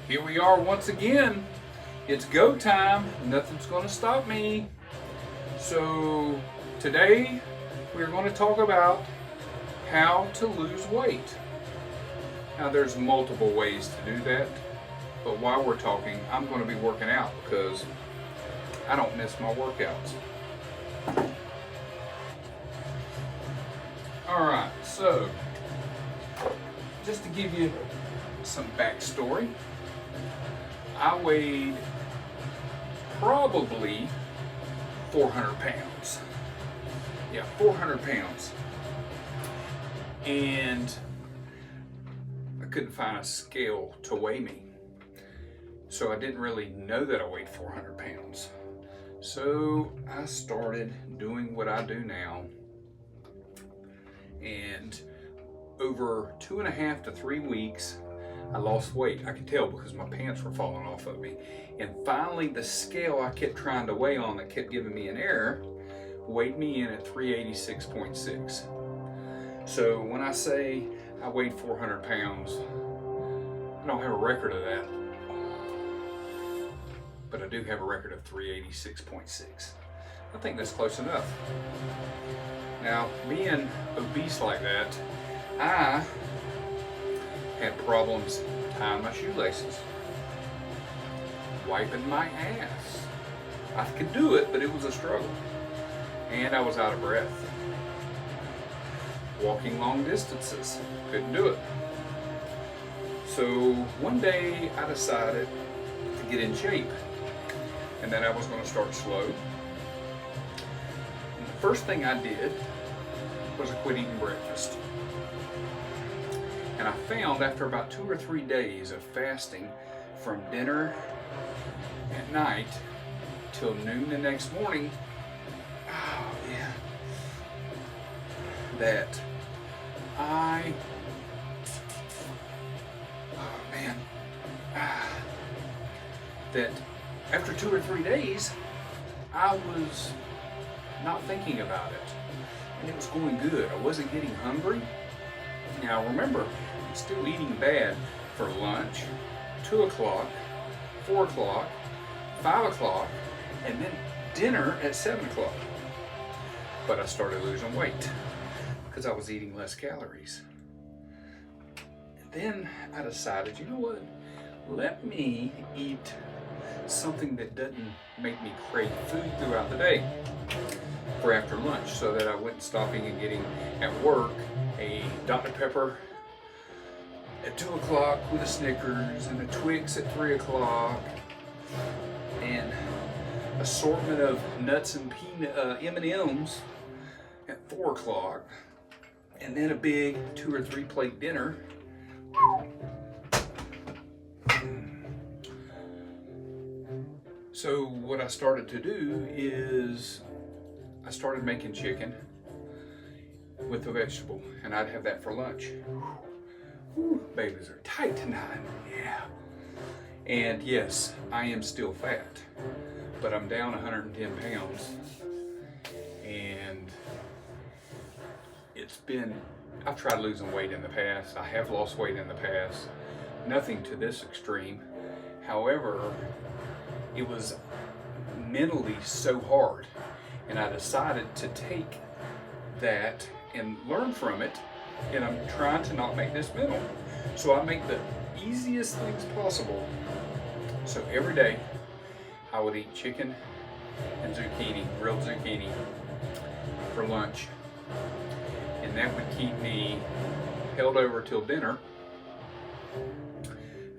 Here we are once again. It's go time. Nothing's going to stop me. So today we're going to talk about how to lose weight. Now there's multiple ways to do that, but while we're talking, I'm going to be working out because I don't miss my workouts. Alright, so just to give you some backstory, I weighed probably 400 pounds. Yeah, 400 pounds. And I couldn't find a scale to weigh me. So I didn't really know that I weighed 400 pounds. So I started doing what I do now. And over 2.5 to 3 weeks, I lost weight. I could tell because my pants were falling off of me. And finally, the scale I kept trying to weigh on that kept giving me an error weighed me in at 386.6. So when I say I weighed 400 pounds, I don't have a record of that. But I do have a record of 386.6. I think that's close enough. Now, being obese like that, I had problems tying my shoelaces, wiping my ass. I could do it, but it was a struggle. And I was out of breath. Walking long distances, couldn't do it. So one day I decided to get in shape and that I was going to start slow. And the first thing I did was I quit eating breakfast. And I found after about 2 or 3 days of fasting from dinner at night till noon the next morning, that that after 2 or 3 days, I was not thinking about it. And it was going good. I wasn't getting hungry. Now remember, I'm still eating bad for lunch, 2 o'clock, 4 o'clock, 5 o'clock, and then dinner at 7 o'clock. But I started losing weight because I was eating less calories. And then I decided, you know what? Let me eat something that doesn't make me crave food throughout the day for after lunch, so that I went stopping and getting at work a Dr. Pepper at 2 o'clock with a Snickers and a Twix at 3 o'clock and assortment of nuts and peanut M&Ms at 4 o'clock, and then a big 2 or 3 plate dinner. So what I started to do is I started making chicken with a vegetable, and I'd have that for lunch. Whew, babies are tight tonight, yeah. And yes, I am still fat, but I'm down 110 pounds. And I've tried losing weight in the past. I have lost weight in the past. Nothing to this extreme. However, it was mentally so hard. And I decided to take that and learn from it. And I'm trying to not make this mental. So I make the easiest things possible. So every day I would eat chicken and zucchini, grilled zucchini, for lunch. And that would keep me held over till dinner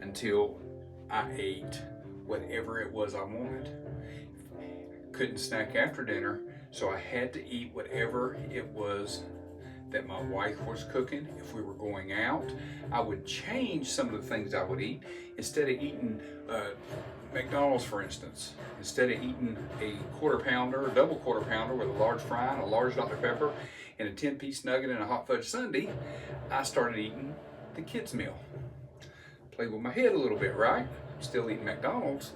until I ate whatever it was I wanted. Couldn't snack after dinner, so I had to eat whatever it was that my wife was cooking. If we were going out, I would change some of the things I would eat. Instead of eating McDonald's, for instance, instead of eating a quarter pounder, a double quarter pounder with a large fry and a large Dr. Pepper and a 10-piece nugget and a hot fudge sundae, I started eating the kids' meal. Played with my head a little bit, right? Still eating McDonald's.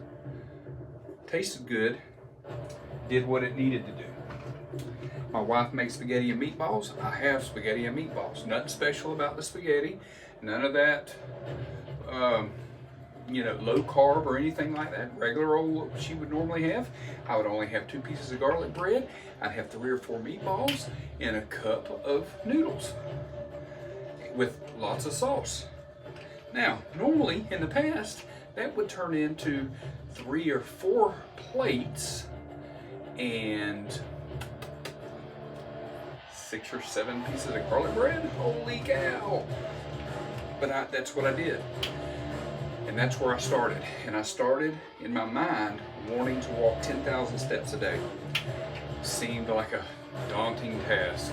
Tasted good. Did what it needed to do. My wife makes spaghetti and meatballs. I have spaghetti and meatballs. Nothing special about the spaghetti. None of that low carb or anything like that, regular old what she would normally have. I would only have 2 pieces of garlic bread. I'd have 3 or 4 meatballs and a cup of noodles with lots of sauce. Now, normally in the past, that would turn into 3 or 4 plates and 6 or 7 pieces of garlic bread. Holy cow! But that's what I did. And that's where I started. And I started in my mind wanting to walk 10,000 steps a day. Seemed like a daunting task.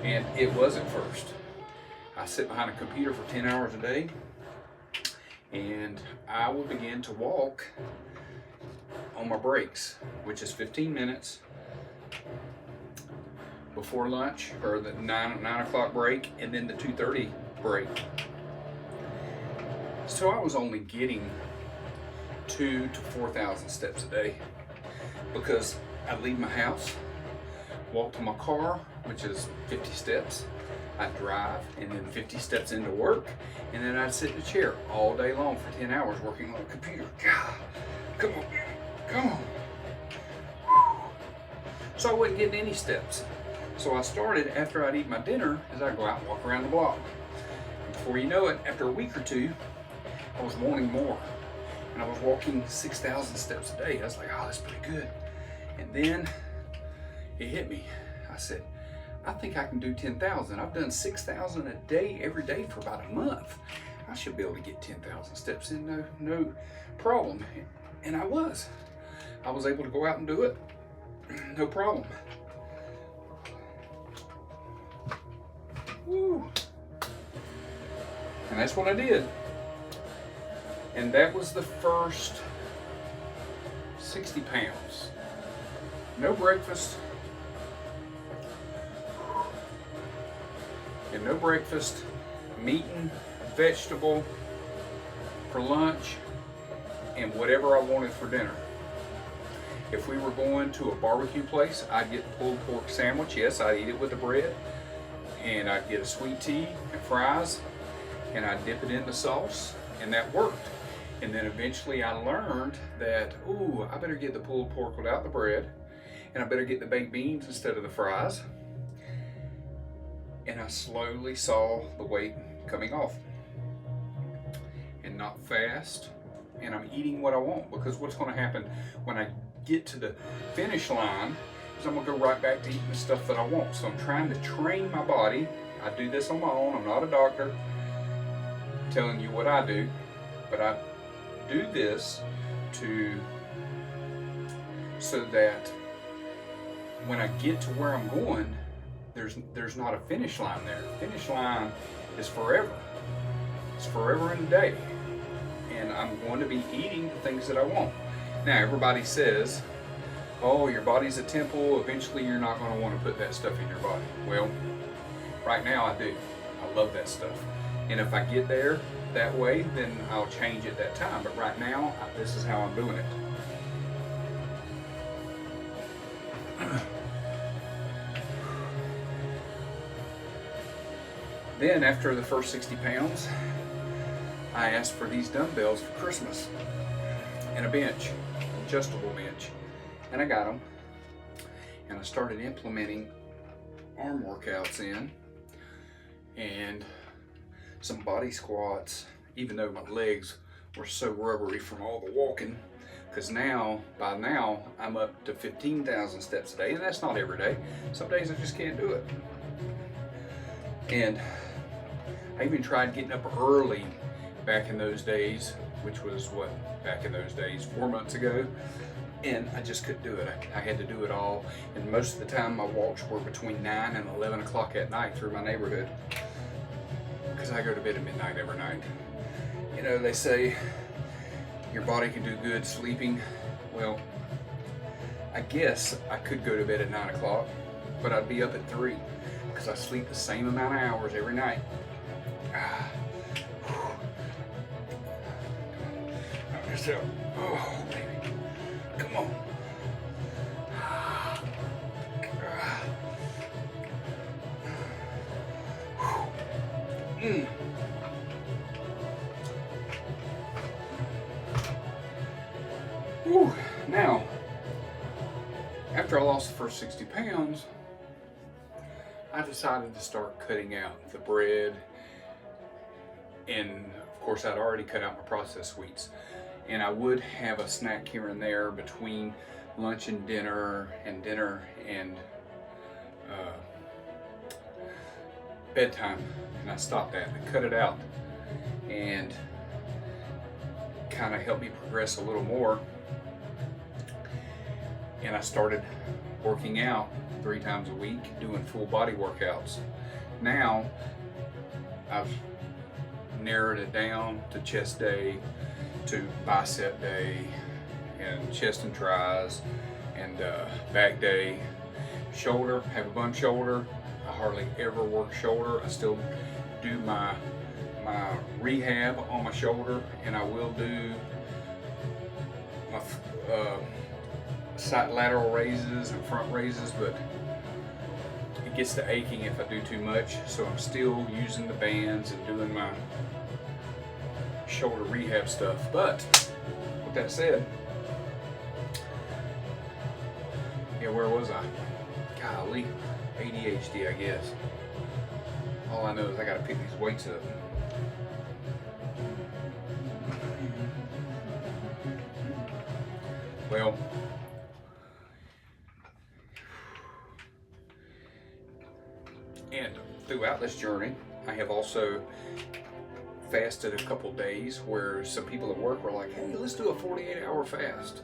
And it was at first. I sit behind a computer for 10 hours a day, and I would begin to walk on my breaks, which is 15 minutes before lunch, or the 9 o'clock break, and then the 2:30 break. So I was only getting 2,000 to 4,000 steps a day, because I'd leave my house, walk to my car, which is 50 steps. I'd drive, and then 50 steps into work, and then I'd sit in a chair all day long for 10 hours working on a computer. God, come on, come on. Whew. So I wasn't getting any steps. So I started after I'd eat my dinner, as I'd go out and walk around the block. And before you know it, after a week or two, I was wanting more. And I was walking 6,000 steps a day. I was like, oh, that's pretty good. And then it hit me. I said, I think I can do 10,000. I've done 6,000 a day every day for about a month. I should be able to get 10,000 steps in no problem. And I was able to go out and do it, no problem. Woo. And that's what I did. And that was the first 60 pounds. No breakfast. And no breakfast, meat and vegetable for lunch, and whatever I wanted for dinner. If we were going to a barbecue place, I'd get the pulled pork sandwich. Yes, I'd eat it with the bread, and I'd get a sweet tea and fries, and I'd dip it in the sauce, and that worked. And then eventually I learned that, ooh, I better get the pulled pork without the bread, and I better get the baked beans instead of the fries. And I slowly saw the weight coming off, and not fast, and I'm eating what I want, because what's going to happen when I get to the finish line is I'm going to go right back to eating the stuff that I want. So I'm trying to train my body. I do this on my own. I'm not a doctor telling you what I do, but I do this so that when I get to where I'm going, there's not a finish line there. Finish line is forever. It's forever and a day. And I'm going to be eating the things that I want. Now, everybody says, oh, your body's a temple. Eventually, you're not going to want to put that stuff in your body. Well, right now I do. I love that stuff. And if I get there that way, then I'll change at that time. But right now, this is how I'm doing it. Then after the first 60 pounds, I asked for these dumbbells for Christmas and a bench, an adjustable bench, and I got them. And I started implementing arm workouts in, and some body squats, even though my legs were so rubbery from all the walking, because by now I'm up to 15,000 steps a day, and that's not every day. Some days I just can't do it. And I even tried getting up early back in those days, which was back in those days, 4 months ago, and I just couldn't do it. I had to do it all, and most of the time my walks were between 9 and 11 o'clock at night through my neighborhood, because I go to bed at midnight every night. You know, they say your body can do good sleeping. Well, I guess I could go to bed at 9 o'clock, but I'd be up at 3, because I sleep the same amount of hours every night. Oh, baby. Come on. Whew. Now, after I lost the first 60 pounds, I decided to start cutting out the bread, and of course I'd already cut out my processed sweets, and I would have a snack here and there between lunch and dinner and bedtime, and I stopped that and cut it out, and kind of helped me progress a little more. And I started working out 3 times a week, doing full body workouts. Now I've narrowed it down to chest day, to bicep day, and chest and tris, and back day. Shoulder, have a bum shoulder. I hardly ever work shoulder. I still do my rehab on my shoulder, and I will do my side lateral raises and front raises, but it gets to aching if I do too much, so I'm still using the bands and doing my shoulder rehab stuff. But with that said, yeah, where was I? Golly, ADHD, I guess. All I know is I gotta pick these weights up. Well, and throughout this journey, I have also fasted a couple days where some people at work were like, hey, let's do a 48-hour fast.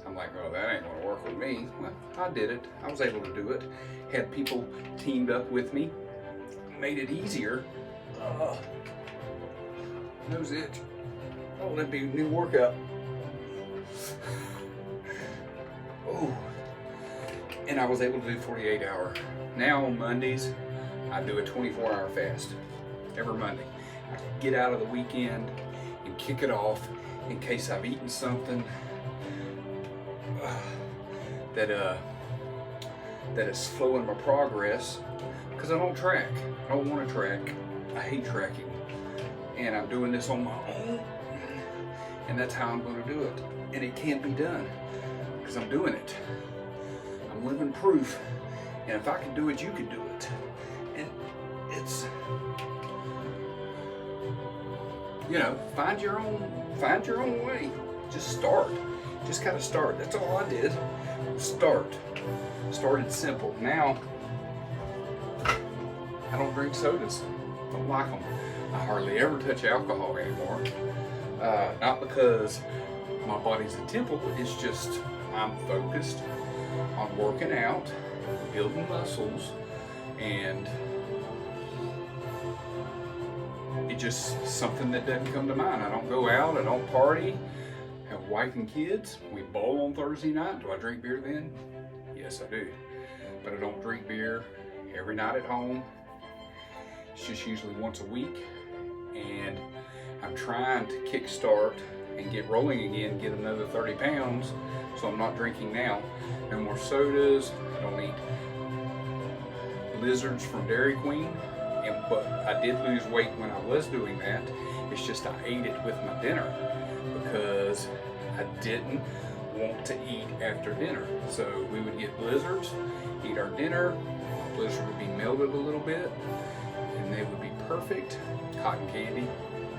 I'm like, oh, that ain't gonna work with me. Well, I did it. I was able to do it. Had people teamed up with me, made it easier. Nose itch. Oh, that'd be a new workout. Oh, and I was able to do 48-hour. Now on Mondays, I do a 24-hour fast every Monday. I can get out of the weekend and kick it off in case I've eaten something that is slowing my progress, because I don't track. I don't want to track. I hate tracking, and I'm doing this on my own, and that's how I'm going to do it. And it can be done because I'm doing it. I'm living proof, and if I can do it, you can do it. And it's, you know, find your own way. Just start. Just kind of start. That's all I did. Start. Started simple. Now I don't drink sodas. Don't like them. I hardly ever touch alcohol anymore. Not because my body's a temple. It's just I'm focused on working out, building muscles, and it's just something that doesn't come to mind. I don't go out. I don't party. Have a wife and kids. We bowl on Thursday night. Do I drink beer then? Yes, I do. But I don't drink beer every night at home. It's just usually once a week. And I'm trying to kickstart and get rolling again, get another 30 pounds. So I'm not drinking now. No more sodas. I don't eat blizzards from Dairy Queen. But I did lose weight when I was doing that. It's just I ate it with my dinner because I didn't want to eat after dinner. So we would get blizzards, eat our dinner, blizzard would be melted a little bit, and they would be perfect. Cotton candy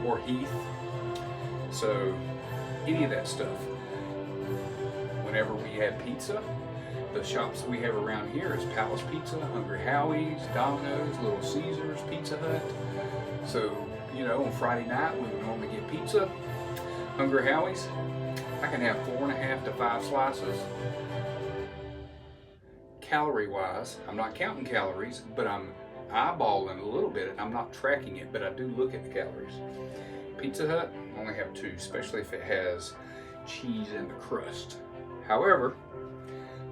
or Heath. So any of that stuff. Whenever we had pizza, the shops we have around here is Palace Pizza, Hungry Howie's, Domino's, Little Caesars, Pizza Hut. So, you know, on Friday night we would normally get pizza. Hungry Howie's, I can have 4.5 to 5 slices. Calorie wise, I'm not counting calories, but I'm eyeballing a little bit, and I'm not tracking it, but I do look at the calories. Pizza Hut, I only have 2, especially if it has cheese in the crust. However,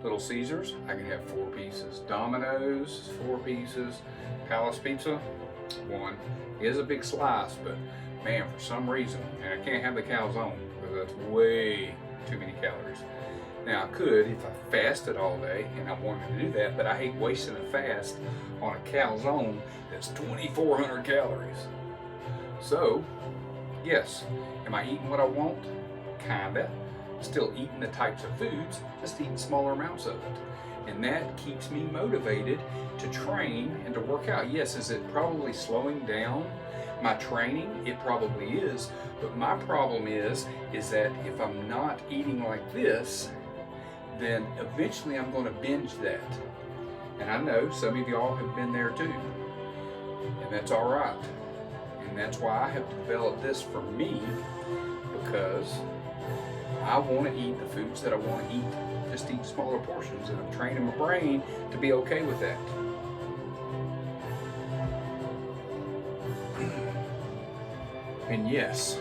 Little Caesars, I can have 4 pieces. Domino's, 4 pieces. Palace Pizza, 1. It is a big slice, but man, for some reason, and I can't have the calzone because that's way too many calories. Now I could if I fasted all day and I wanted to do that, but I hate wasting a fast on a calzone that's 2,400 calories. So, yes, am I eating what I want? Kinda. still eating the types of foods, just eating smaller amounts of it. And that keeps me motivated to train and to work out. Yes, is it probably slowing down my training? It probably is. But my problem is that if I'm not eating like this, then eventually I'm going to binge that. And I know some of y'all have been there too. And that's all right. And that's why I have developed this for me, because I want to eat the foods that I want to eat. Just eat smaller portions, and I'm training my brain to be okay with that. And yes,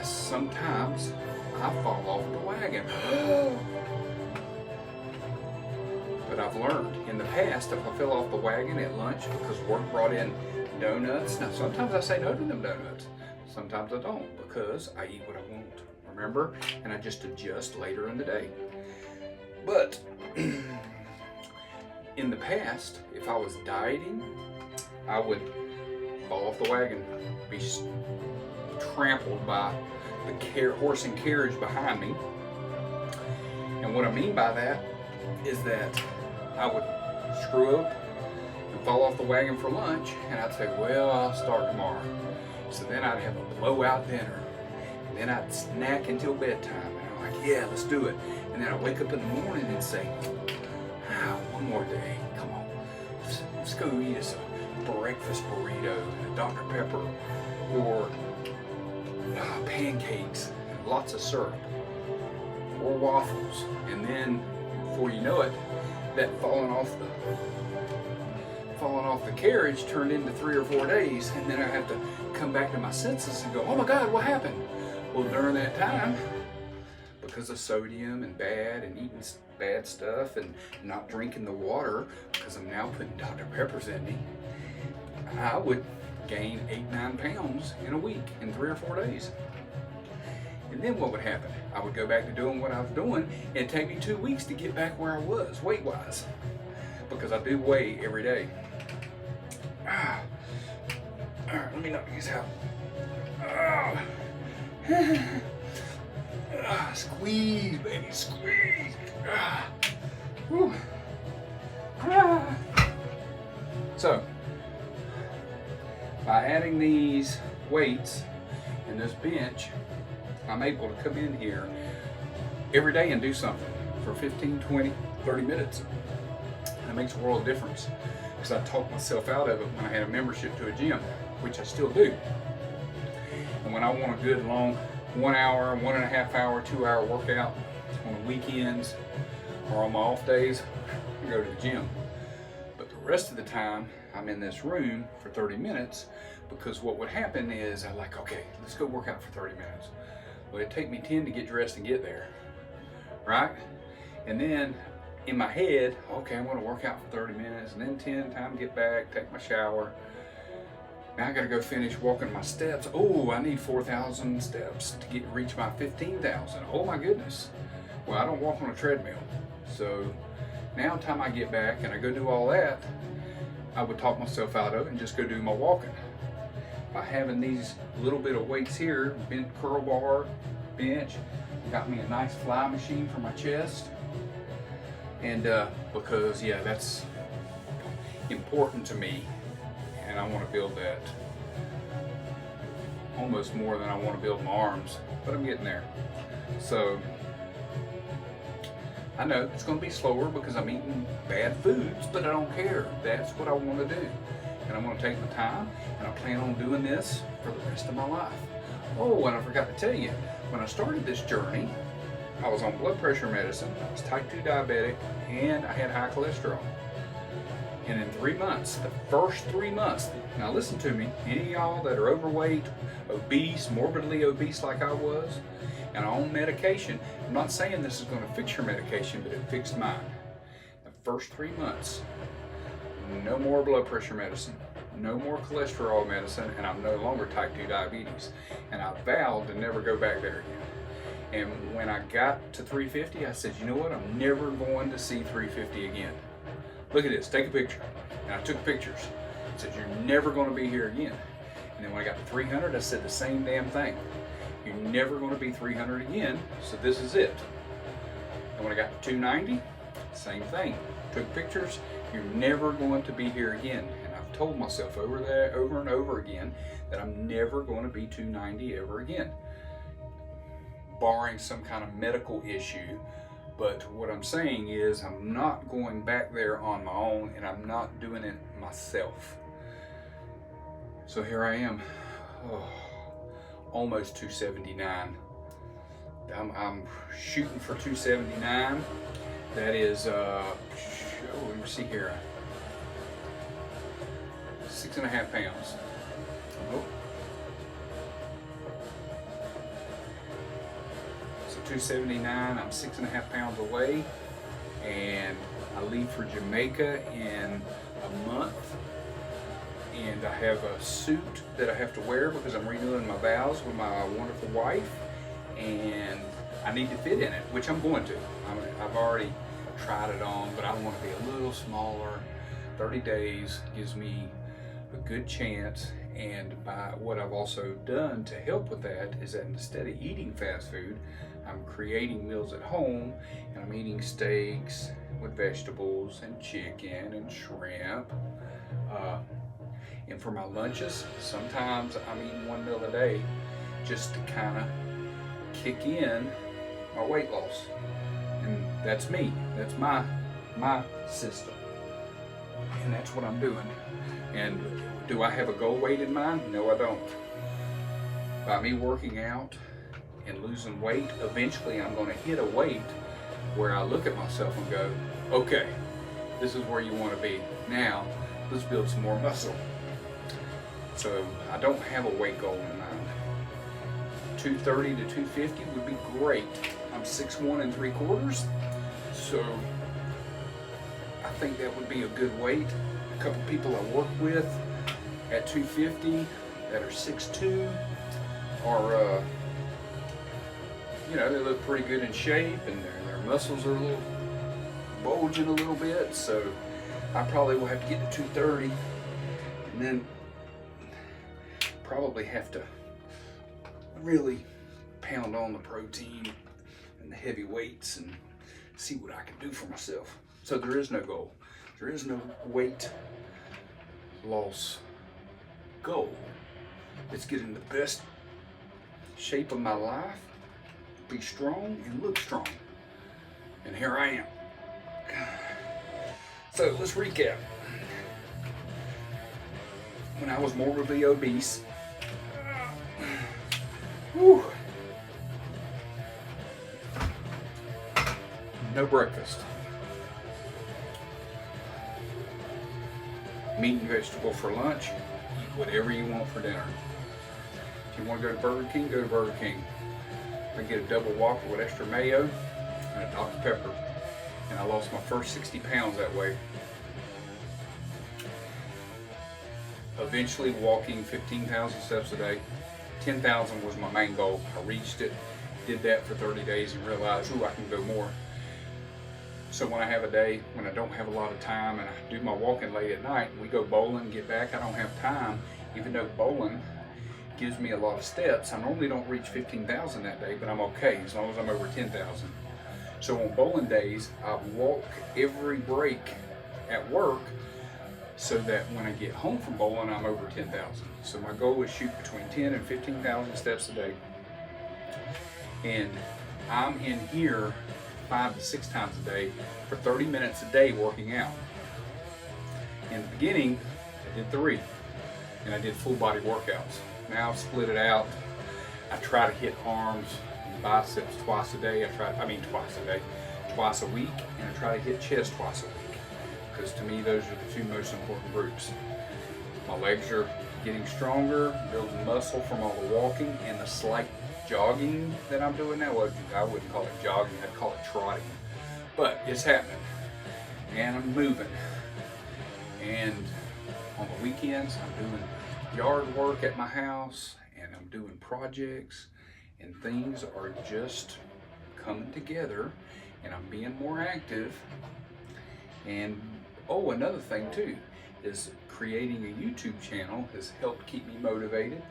sometimes I fall off the wagon. But I've learned in the past, if I fell off the wagon at lunch because work brought in donuts, now sometimes I say no to them donuts. Sometimes I don't, because I eat what I want, remember? And I just adjust later in the day. But in the past, if I was dieting, I would fall off the wagon, be trampled by the horse and carriage behind me. And what I mean by that is that I would screw up and fall off the wagon for lunch, and I'd say, well, I'll start tomorrow. So then I'd have a blowout dinner, and then I'd snack until bedtime, and I'm like, yeah, let's do it. And then I'd wake up in the morning and say, one more day, come on, let's go eat us a breakfast burrito, a Dr. Pepper, or pancakes, and lots of syrup, or waffles. And then before you know it, that falling off the carriage turned into 3 or 4 days, and then I have to come back to my senses and go, oh my God, what happened? Well, during that time, because of sodium and eating bad stuff and not drinking the water, because I'm now putting Dr. Peppers in me, I would gain 8-9 pounds in a week, in 3 or 4 days. And then what would happen? I would go back to doing what I was doing, and it'd take me 2 weeks to get back where I was, weight-wise, because I do weigh every day. Let me knock these out. Squeeze, baby, squeeze. So, by adding these weights and this bench, I'm able to come in here every day and do something for 15, 20, 30 minutes. And it makes a world of difference, because I talked myself out of it when I had a membership to a gym, which I still do. And when I want a good long 1 hour, 1.5 hour, 2 hour workout on the weekends or on my off days, I go to the gym. But the rest of the time, I'm in this room for 30 minutes, because what would happen is I'm like, okay, let's go work out for 30 minutes. Well, it'd take me 10 to get dressed and get there, right? And then in my head, okay, I'm gonna work out for 30 minutes, and then 10, time to get back, take my shower. Now I gotta go finish walking my steps. Oh, I need 4,000 steps to reach my 15,000. Oh my goodness. Well, I don't walk on a treadmill. So now time I get back and I go do all that, I would talk myself out of it and just go do my walking. By having these little bit of weights here, bent curl bar, bench, got me a nice fly machine for my chest. And because, yeah, that's important to me, and I want to build that almost more than I want to build my arms, but I'm getting there. So I know it's going to be slower because I'm eating bad foods, but I don't care. That's what I want to do. And I'm going to take my time, and I plan on doing this for the rest of my life. Oh, and I forgot to tell you, when I started this journey, I was on blood pressure medicine, I was type 2 diabetic, and I had high cholesterol. And in 3 months, the first 3 months, now listen to me, any of y'all that are overweight, obese, morbidly obese like I was, and on medication, I'm not saying this is going to fix your medication, but it fixed mine. The first 3 months, no more blood pressure medicine, no more cholesterol medicine, and I'm no longer type 2 diabetes. And I vowed to never go back there again. And when I got to 350, I said, you know what, I'm never going to see 350 again. Look at this, take a picture. And I took pictures. I said, you're never going to be here again. And then when I got to 300, I said the same damn thing. you're never going to be 300 again, so this is it. And when I got to 290, same thing. Took pictures, you're never going to be here again. And I've told myself over and over again that I'm never going to be 290 ever again, barring some kind of medical issue. But what I'm saying is I'm not going back there on my own, and I'm not doing it myself. So here I am, almost 279. I'm shooting for 279. That is, let me see here, 6.5 pounds. Oh. So 279, I'm 6.5 pounds away, and I leave for Jamaica in a month. And I have a suit that I have to wear because I'm renewing my vows with my wonderful wife, and I need to fit in it, which I'm going to. I've already tried it on, but I want to be a little smaller. 30 days gives me a good chance, and by what I've also done to help with that is that instead of eating fast food, I'm creating meals at home, and I'm eating steaks with vegetables and chicken and shrimp. And for my lunches, sometimes I'm eating one meal a day just to kind of kick in my weight loss. And that's me. That's my system. And that's what I'm doing. And do I have a goal weight in mind? No, I don't. By me working out and losing weight, eventually I'm going to hit a weight where I look at myself and go, okay, this is where you want to be. Now, let's build some more muscle. So I don't have a weight goal in mind. 230 to 250 would be great. I'm 6'1 3/4, so I think that would be a good weight. A couple people I work with at 250 that are 6'2 are, they look pretty good in shape, and their muscles are a little bulging a little bit. So I probably will have to get to 230, and then probably have to really pound on the protein and the heavy weights and see what I can do for myself. So there is no goal. There is no weight loss goal. It's getting the best shape of my life, be strong and look strong. And here I am. So let's recap. When I was morbidly obese, no breakfast. Meat and vegetable for lunch. Eat whatever you want for dinner. If you want to go to Burger King, go to Burger King. I get a double Whopper with extra mayo and a Dr. Pepper. And I lost my first 60 pounds that way. Eventually walking 15,000 steps a day. 10,000 was my main goal. I reached it, did that for 30 days and realized, I can go more. So when I have a day when I don't have a lot of time and I do my walking late at night, we go bowling, get back, I don't have time, even though bowling gives me a lot of steps. I normally don't reach 15,000 that day, but I'm okay as long as I'm over 10,000. So on bowling days, I walk every break at work so that when I get home from bowling, I'm over 10,000. So my goal is shoot between 10 and 15,000 steps a day. And I'm in here 5 to 6 times a day for 30 minutes a day working out. In the beginning, I did 3, and I did full body workouts. Now I've split it out. I try to hit arms and biceps twice a day. Twice a week, and I try to hit chest twice a week. Because to me, those are the 2 most important groups. My legs are getting stronger, building muscle from all the walking and the slight jogging that I'm doing now. Well, I wouldn't call it jogging, I'd call it trotting. But it's happening, and I'm moving. And on the weekends, I'm doing yard work at my house, and I'm doing projects, and things are just coming together, and I'm being more active. And another thing too is creating a YouTube channel has helped keep me motivated,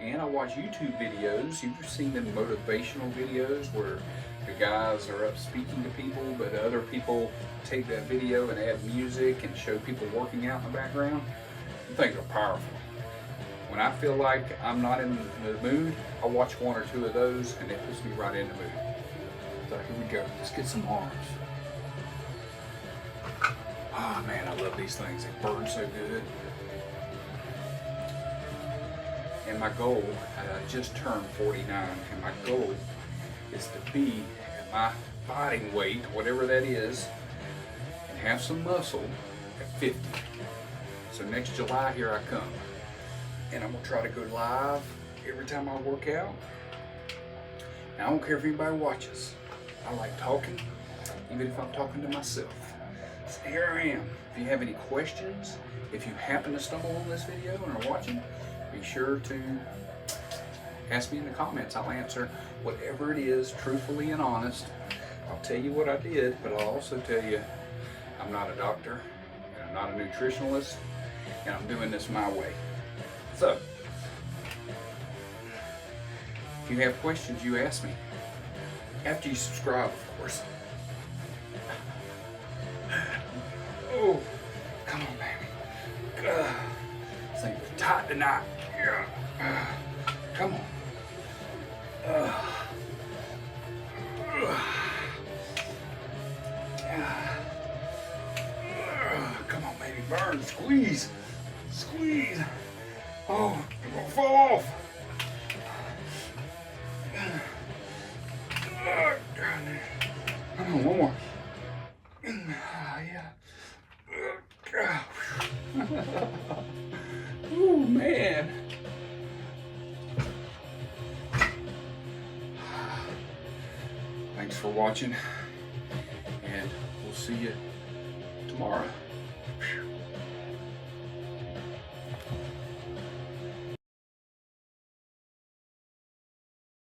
And I watch YouTube videos. You've seen them motivational videos where the guys are up speaking to people, but other people take that video and add music and show people working out in the background. The things are powerful. When I feel like I'm not in the mood, I watch one or two of those and it puts me right in the mood. So here we go. Let's get some arms. Oh man, I love these things. They burn so good. And my goal, I just turned 49, and my goal is to be at my fighting weight, whatever that is, and have some muscle at 50. So next July, here I come. And I'm gonna try to go live every time I work out. And I don't care if anybody watches. I like talking, even if I'm talking to myself. So here I am. If you have any questions, if you happen to stumble on this video and are watching, be sure to ask me in the comments. I'll answer whatever it is, truthfully and honest. I'll tell you what I did, but I'll also tell you I'm not a doctor, and I'm not a nutritionalist, and I'm doing this my way. So, if you have questions, you ask me. After you subscribe, of course. Oh, come on, baby. This thing's tight tonight. Yeah. Come on. Come on, baby. Burn. Squeeze. Squeeze. Oh, you're gonna fall off. Come on, one more. Yeah. Oh, man. Thanks for watching, and we'll see you tomorrow.